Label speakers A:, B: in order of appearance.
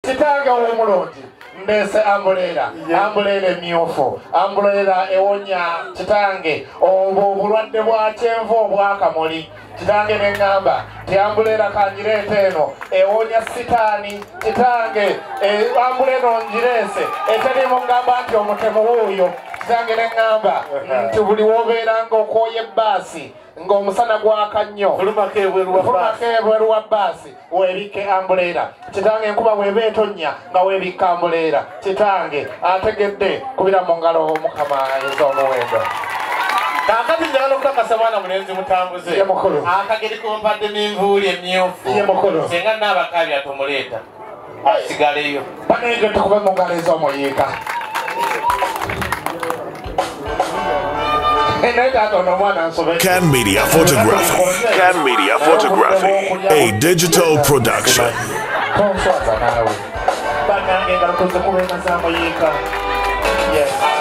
A: kitange omulungi mbese ambulera emyufu ambulera ewonya kitange obulwadde bwa kyenvu obwakamuli kitange neŋŋamba tiambulera kanjireete eno ewonya sitaani kitange ambulera onjireese etalimu ŋŋamba nti omutemu wuuyo kitange neŋŋamba nti buli wobeeranga okwoya ebbaasi ng'omusana gwaka nnyo fulumako ebweru wa bbaasi weebikke ambulera kitange enkuba bw'eba etonnya nga weebikka ambulera kitange ategedde kubira mu ngalo omukama ez'omuwendo
B: kakati njagala okukakasa mwana mulenzi mutambuze akageri kompadde n'envuuli emyufu senga naabakabi atumuleeta asigaleyo
A: baneejo tukube mu ngalo ez'omuyiika
C: Can Media Photography, a digital production.